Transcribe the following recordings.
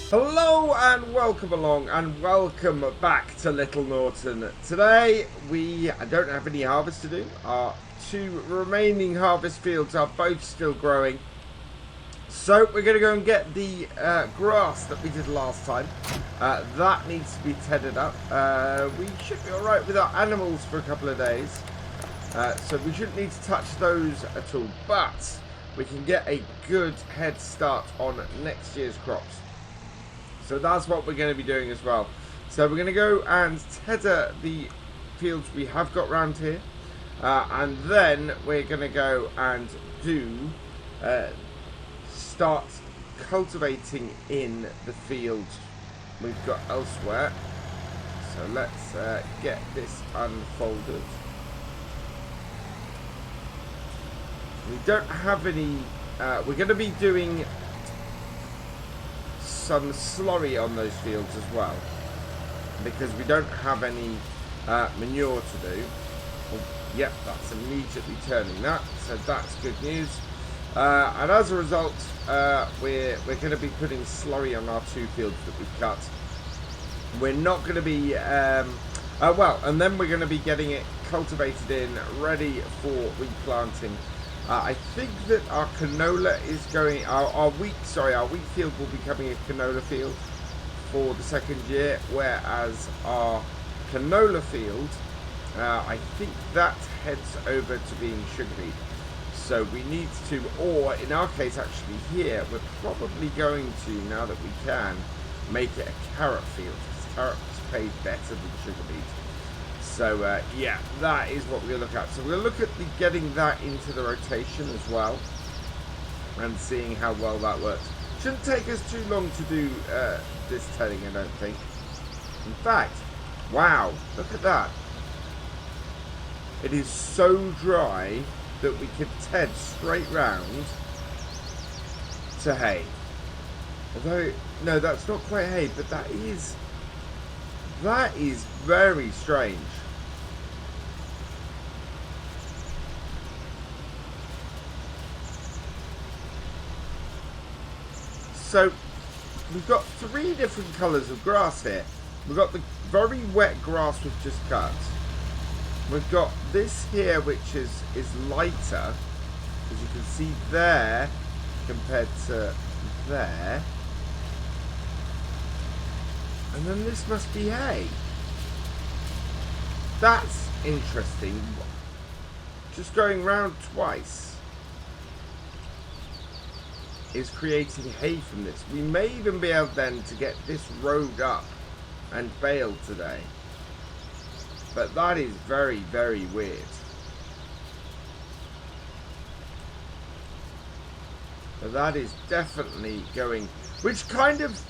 Hello and welcome along and welcome back to Little Norton. Today I don't have any harvest to do. Our two remaining harvest fields are both still growing. So we're going to go and get the grass that we did last time. That needs to be tedded up. We should be alright with our animals for a couple of days. So we shouldn't need to touch those at all. But we can get a good head start on next year's crops. So that's what we're going to be doing as well. So we're going to go and tether the fields we have got around here. And then we're going to go and start cultivating in the fields we've got elsewhere. So let's get this unfolded. We don't have any... we're going to be doing some slurry on those fields as well, because we don't have any manure to do. Oh, yep, that's immediately turning that, so that's good news. And as a result, we're going to be putting slurry on our two fields that we've cut. We're not going to be and then we're going to be getting it cultivated in, ready for replanting. I think that our canola is going, our wheat field will be becoming a canola field for the second year, whereas our canola field, I think that heads over to being sugar beet. So we need to, or in our case actually here, we're probably going to, now that we can, make it a carrot field, because carrots pay better than sugar beet. So yeah, that is what we're going to look at. So we're going to look at getting that into the rotation as well, and seeing how well that works. Shouldn't take us too long to do this tedding, I don't think. In fact, wow, look at that. It is so dry that we could ted straight round to hay. Although, no, that's not quite hay, but that is very strange. So we've got three different colours of grass here. We've got the very wet grass we've just cut. We've got this here which is lighter, as you can see there, compared to there. And then this must be hay. That's interesting. Just going round twice is creating hay from this. We may even be able then to get this rowed up and baled today. But that is very, very weird. But that is definitely going, which kind of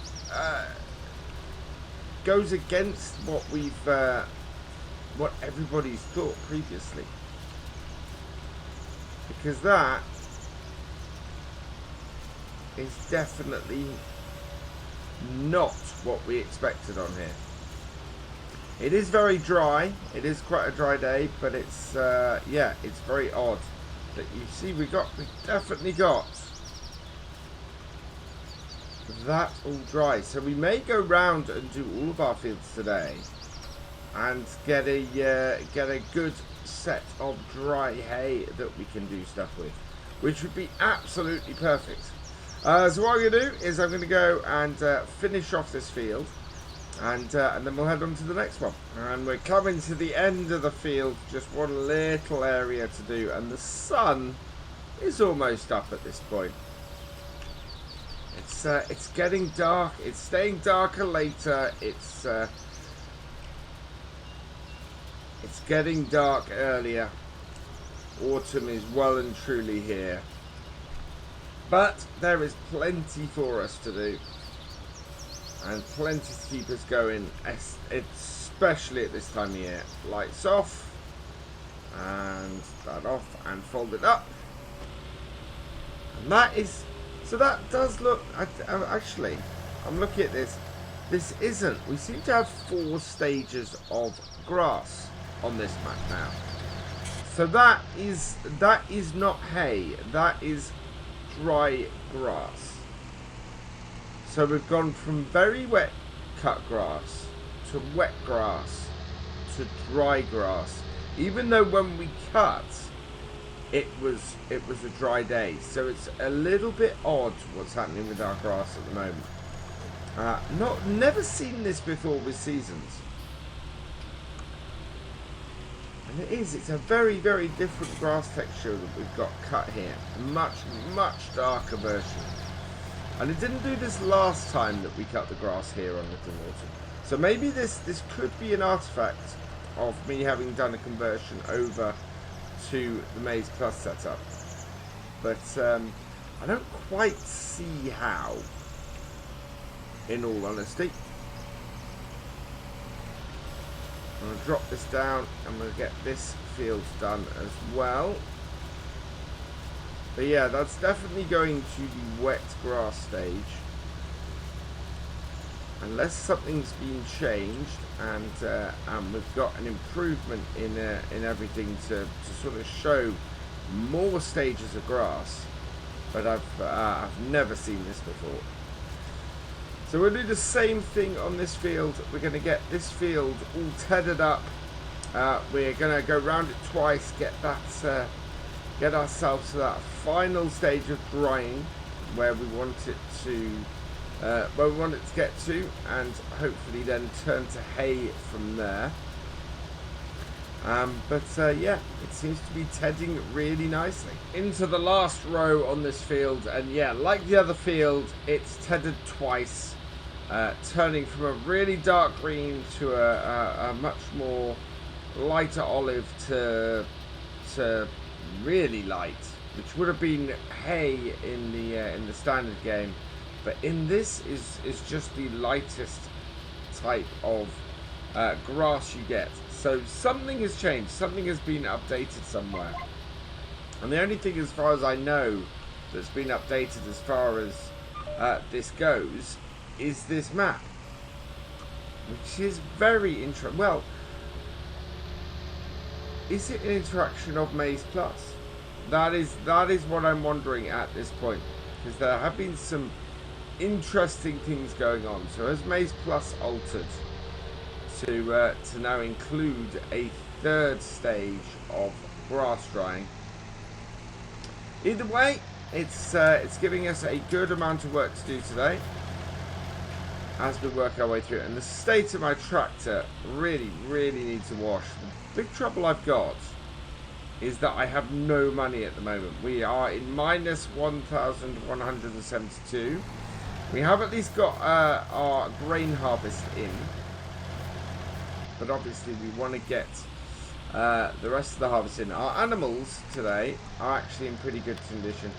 goes against what we've what everybody's thought previously, because that is definitely not what we expected on here. It is very dry. It is quite a dry day, but it's yeah, it's very odd that you see we definitely got that all dry. So we may go round and do all of our fields today and get a good set of dry hay that we can do stuff with, which would be absolutely perfect. So what I'm going to do is I'm going to go and finish off this field, and then we'll head on to the next one. And we're coming to the end of the field, just one little area to do, and the sun is almost up at this point. It's getting dark. It's staying darker later. It's getting dark earlier. Autumn is well and truly here. But there is plenty for us to do, and plenty to keep us going, especially at this time of year. Lights off, and that off, and fold it up. And that is, so that does look, actually, I'm looking at this. This isn't, we seem to have 4 stages of grass on this map now. So that is not hay, that is dry grass. So So we've gone from very wet cut grass to wet grass to dry grass, even though when we cut it was a dry day. So it's a little bit odd what's happening with our grass at the moment. Never seen this before with seasons. And it's a very, very different grass texture that we've got cut here. A much, much darker version. And it didn't do this last time that we cut the grass here on Little Norton. So maybe this could be an artifact of me having done a conversion over to the Maize Plus setup. But I don't quite see how, in all honesty. I'm going to drop this down. I'm going to get this field done as well. But yeah, that's definitely going to the wet grass stage. Unless something's been changed and we've got an improvement in everything to sort of show more stages of grass. But I've never seen this before. So we'll do the same thing on this field. We're going to get this field all tethered up. We're going to go round it twice, get ourselves to that final stage of drying where we want it to get to, and hopefully then turn to hay from there. Yeah, it seems to be tedding really nicely. Into the last row on this field, and yeah, like the other field, it's tedded twice. Turning from a really dark green to a much more lighter olive to really light, which would have been hay in the standard game, but in this is just the lightest type of grass you get. So something has changed, something has been updated somewhere, and the only thing, as far as I know, that's been updated as far as this goes is this map, which is very interesting. Well, is it an interaction of Maize Plus? That is what I'm wondering at this point, because there have been some interesting things going on. So has Maize Plus altered to now include a third stage of grass drying? Either way, it's giving us a good amount of work to do today as we work our way through it. And the state of my tractor really needs a wash. The big trouble I've got is that I have no money at the moment. We are in minus 1,172. We have at least got our grain harvest in, but obviously we want to get the rest of the harvest in. Our animals today are actually in pretty good condition.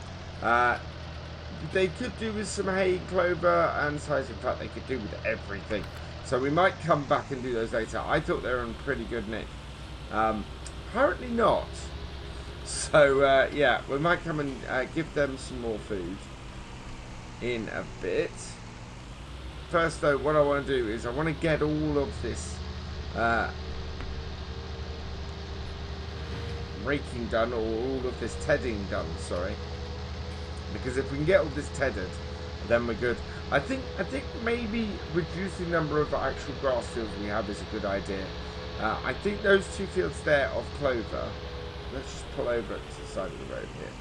They could do with some hay, clover and size. In fact, they could do with everything. So we might come back and do those later. I thought they were in pretty good nick. Apparently not. So yeah, we might come and give them some more food in a bit. First though, what I want to do is I want to get all of this raking done, or all of this tedding done, sorry. Because if we can get all this tethered, then we're good. I think maybe reducing the number of actual grass fields we have is a good idea. I think those two fields there of clover, let's just pull over to the side of the road here.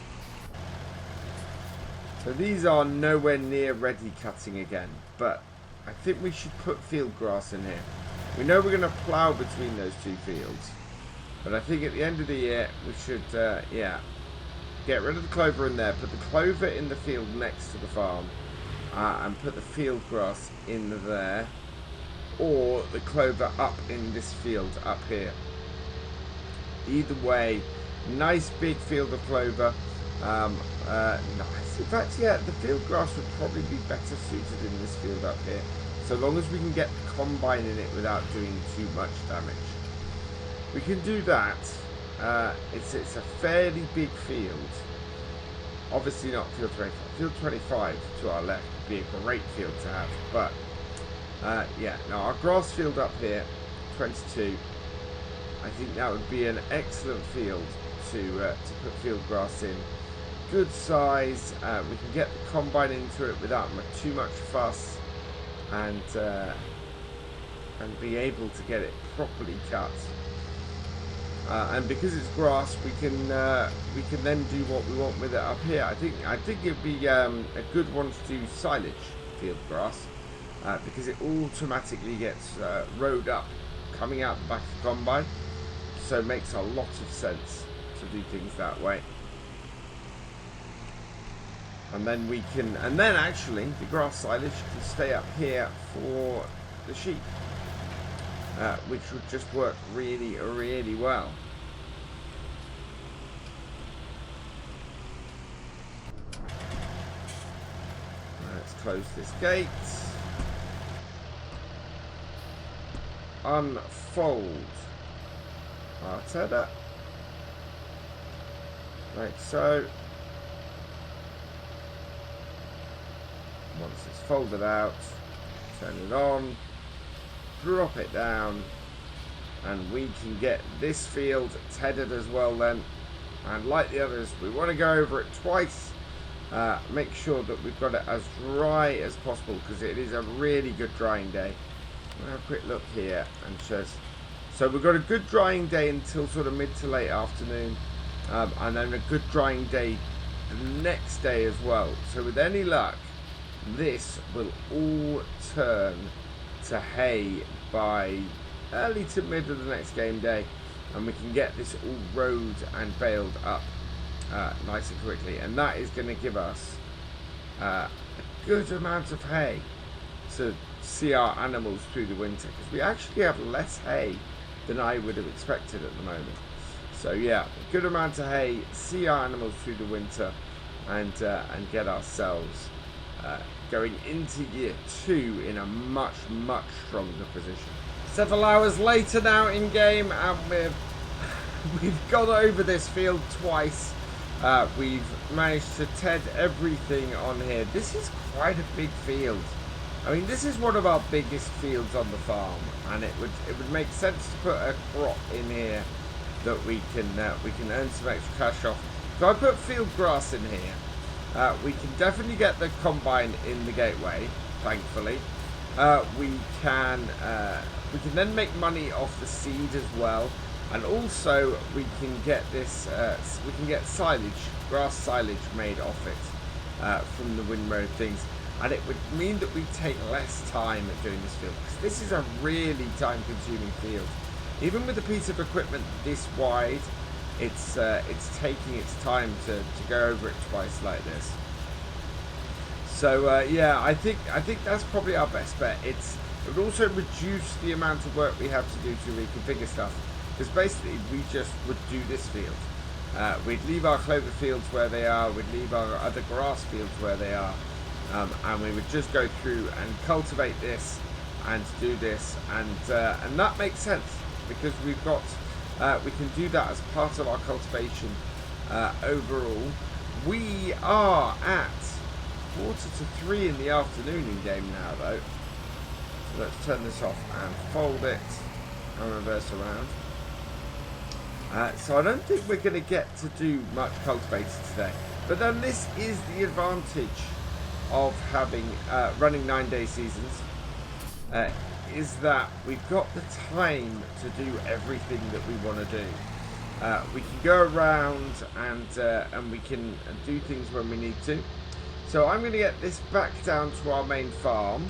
So these are nowhere near ready cutting again, but I think we should put field grass in here. We know we're going to plough between those two fields, but I think at the end of the year we should, yeah, get rid of the clover in there, put the clover in the field next to the farm, and put the field grass in there, or the clover up in this field up here. Either way, nice big field of clover. Nice. In fact, yeah, the field grass would probably be better suited in this field up here, so long as we can get the combine in it without doing too much damage. We can do that. It's a fairly big field. Obviously not field 25. Field 25 to our left would be a great field to have. But yeah, now our grass field up here, 22. I think that would be an excellent field to put field grass in. good size. We can get the combine into it without too much fuss, and be able to get it properly cut. And because it's grass, we can then do what we want with it up here. I think it'd be a good one to do silage field grass, because it automatically gets rowed up coming out the back of the combine, so it makes a lot of sense to do things that way. And then actually the grass silage can stay up here for the sheep, which would just work really, really well. Let's close this gate. Unfold our tether, like so. Once it's folded out, turn it on, drop it down, and we can get this field tethered as well then. And like the others, we want to go over it twice, make sure that we've got it as dry as possible, because it is a really good drying day. We'll have a quick look here and just, so we've got a good drying day until sort of mid to late afternoon, and then a good drying day the next day as well. So with any luck, this will all turn to hay by early to mid of the next game day, and we can get this all rowed and baled up nice and quickly, and that is going to give us a good amount of hay to see our animals through the winter, because we actually have less hay than I would have expected at the moment. So yeah, a good amount of hay, see our animals through the winter, and get ourselves going into year 2 in a much stronger position. Several hours later now in game, and we've gone over this field twice. We've managed to ted everything on here. This is quite a big field. I mean, this is one of our biggest fields on the farm, and it would make sense to put a crop in here that we can earn some extra cash off. So I put field grass in here. We can definitely get the combine in the gateway, thankfully. We can then make money off the seed as well, and also we can get this. We can get silage, grass silage made off it from the windrow things, and it would mean that we take less time at doing this field, because this is a really time-consuming field. Even with a piece of equipment this wide, it's taking its time to go over it twice like this. So yeah, I think that's probably our best bet. It would also reduce the amount of work we have to do to reconfigure stuff, because basically we just would do this field. We'd leave our clover fields where they are, we'd leave our other grass fields where they are, and we would just go through and cultivate this and do this, and that makes sense, because we've got we can do that as part of our cultivation overall. We are at 2:45 in the afternoon in game now though. So let's turn this off and fold it and reverse around. So I don't think we're going to get to do much cultivating today, but then this is the advantage of having running 9-day seasons, is that we've got the time to do everything that we want to do. We can go around and we can do things when we need to. So I'm going to get this back down to our main farm,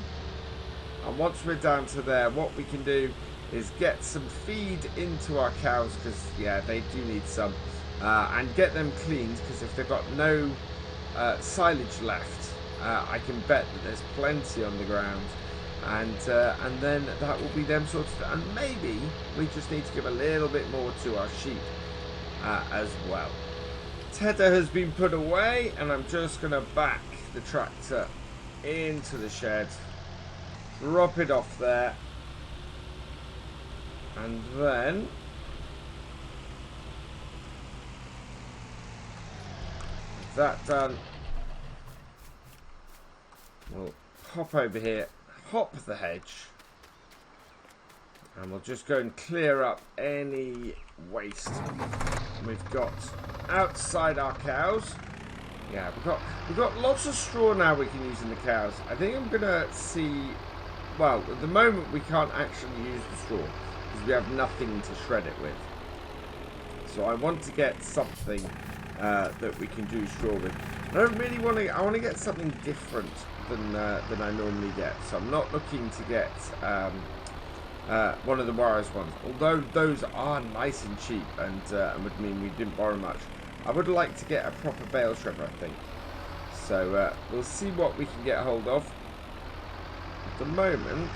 and once we're down to there, what we can do is get some feed into our cows, because yeah, they do need some, and get them cleaned, because if they've got no silage left, I can bet that there's plenty on the ground, and then that will be them sorted. And maybe we just need to give a little bit more to our sheep as well. Tether has been put away, and I'm just going to back the tractor into the shed, drop it off there, and then with that done, we'll hop over here, hop the hedge, and we'll just go and clear up any waste we've got outside our cows. Yeah, we've got lots of straw now we can use in the cows. I think I'm gonna see. Well, at the moment we can't actually use the straw because we have nothing to shred it with. So I want to get something that we can do straw with. I don't really want to. I want to get something different than I normally get. So I'm not looking to get one of the wires ones. Although those are nice and cheap and would mean we didn't borrow much. I would like to get a proper bale shredder, I think. So we'll see what we can get a hold of. At the moment,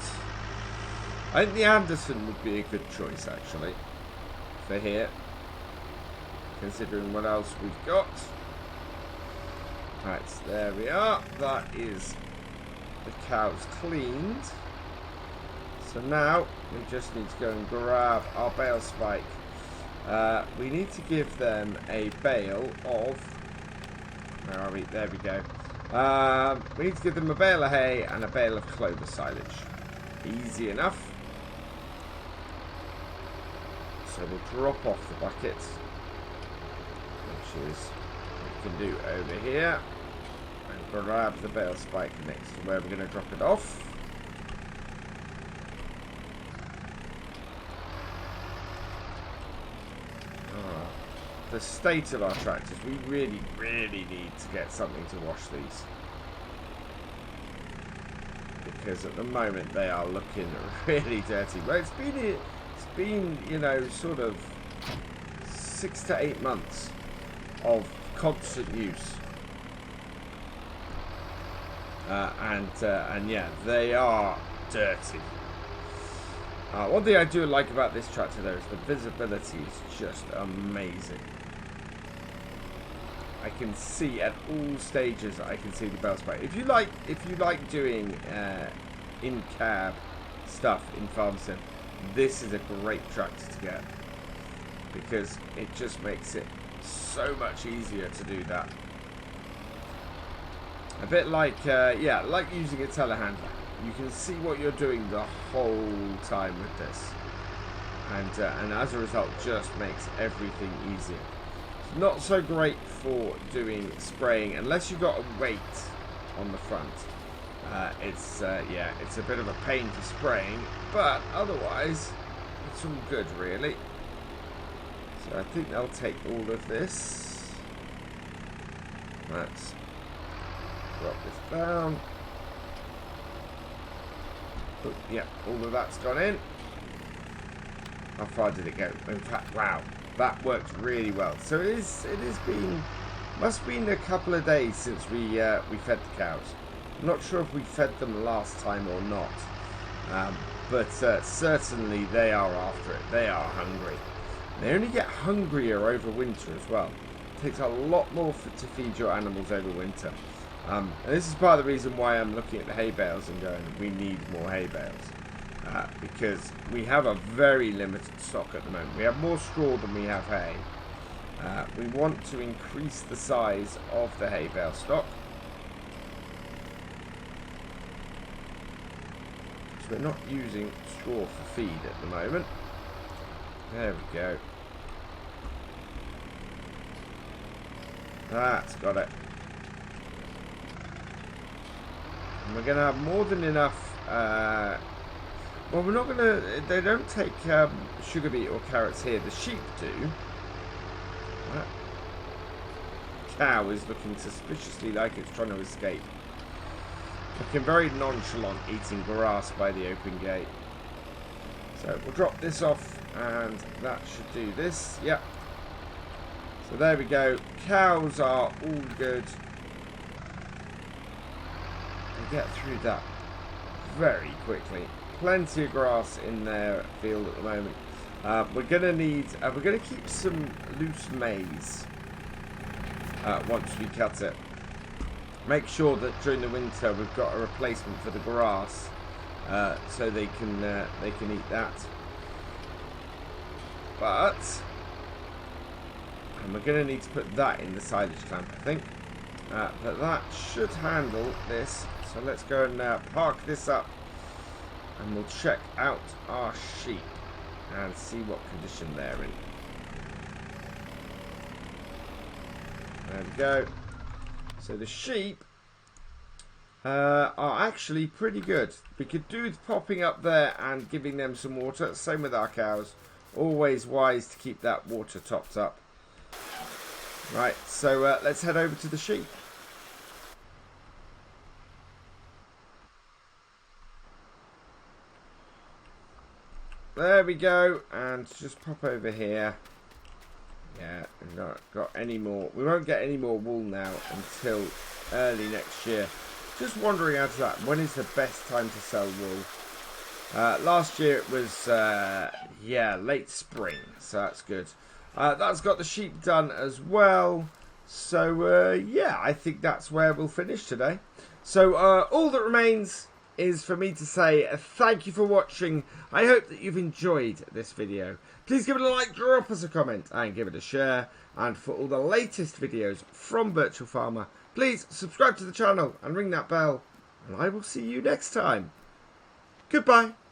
I think the Andersen would be a good choice, actually, for here. Considering what else we've got. Right, so there we are. That is the cows cleaned. So now we just need to go and grab our bale spike. We need to give them a bale of. Where are we? There we go. We need to give them a bale of hay and a bale of clover silage. Easy enough. So we'll drop off the bucket, which is what we can do over here, and grab the bale spike next to where we're going to drop it off. The state of our tractors, we really need to get something to wash these, because at the moment they are looking really dirty. Well, it's been you know, sort of 6 to 8 months of constant use, and yeah, they are dirty. One thing I do like about this tractor though is the visibility is just amazing. I can see at all stages. I can see the bale spike. If you like doing in-cab stuff in Farm Sim, this is a great tractor to get, because it just makes it so much easier to do that. A bit like yeah, like using a telehandler. You can see what you're doing the whole time with this, and as a result, just makes everything easier. Not so great for doing spraying unless you've got a weight on the front. Yeah, it's a bit of a pain for spraying, but otherwise it's all good, really. So I think they'll take all of this. Let's drop this down. Oh, yeah, all of that's gone in. How far did it go? In fact, wow. That worked really well. So must have been a couple of days since we fed the cows. I'm not sure if we fed them last time or not, but certainly they are after it. They are hungry. They only get hungrier over winter as well. It takes a lot more to feed your animals over winter. And this is part of the reason why I'm looking at the hay bales and going, we need more hay bales. Because we have a very limited stock at the moment. We have more straw than we have hay. We want to increase the size of the hay bale stock. So we're not using straw for feed at the moment. There we go. That's got it. And we're going to have more than enough. Well, we're not going to. They don't take sugar beet or carrots here. The sheep do. That cow is looking suspiciously like it's trying to escape. Looking very nonchalant, eating grass by the open gate. So we'll drop this off, and that should do this. Yep. So there we go. Cows are all good. They get through that very quickly. Plenty of grass in their field at the moment. We're gonna keep some loose maize once we cut it. Make sure that during the winter we've got a replacement for the grass, so they can eat that. And we're gonna need to put that in the silage clamp, I think. But that should handle this. So let's go and park this up. And we'll check out our sheep and see what condition they're in. There we go. So the sheep are actually pretty good. We could do with popping up there and giving them some water. Same with our cows. Always wise to keep that water topped up. Right, so let's head over to the sheep. There we go, and just pop over here. Yeah, we've not got any more. We won't get any more wool now until early next year. Just wondering out of that, when is the best time to sell wool? Last year it was, yeah, late spring, so that's good. That's got the sheep done as well. So, yeah, I think that's where we'll finish today. So, all that remains is for me to say thank you for watching. I hope that you've enjoyed this video. Please give it a like, drop us a comment, and give it a share. And for all the latest videos from Virtual Farmer, please subscribe to the channel and ring that bell. And I will see you next time. Goodbye.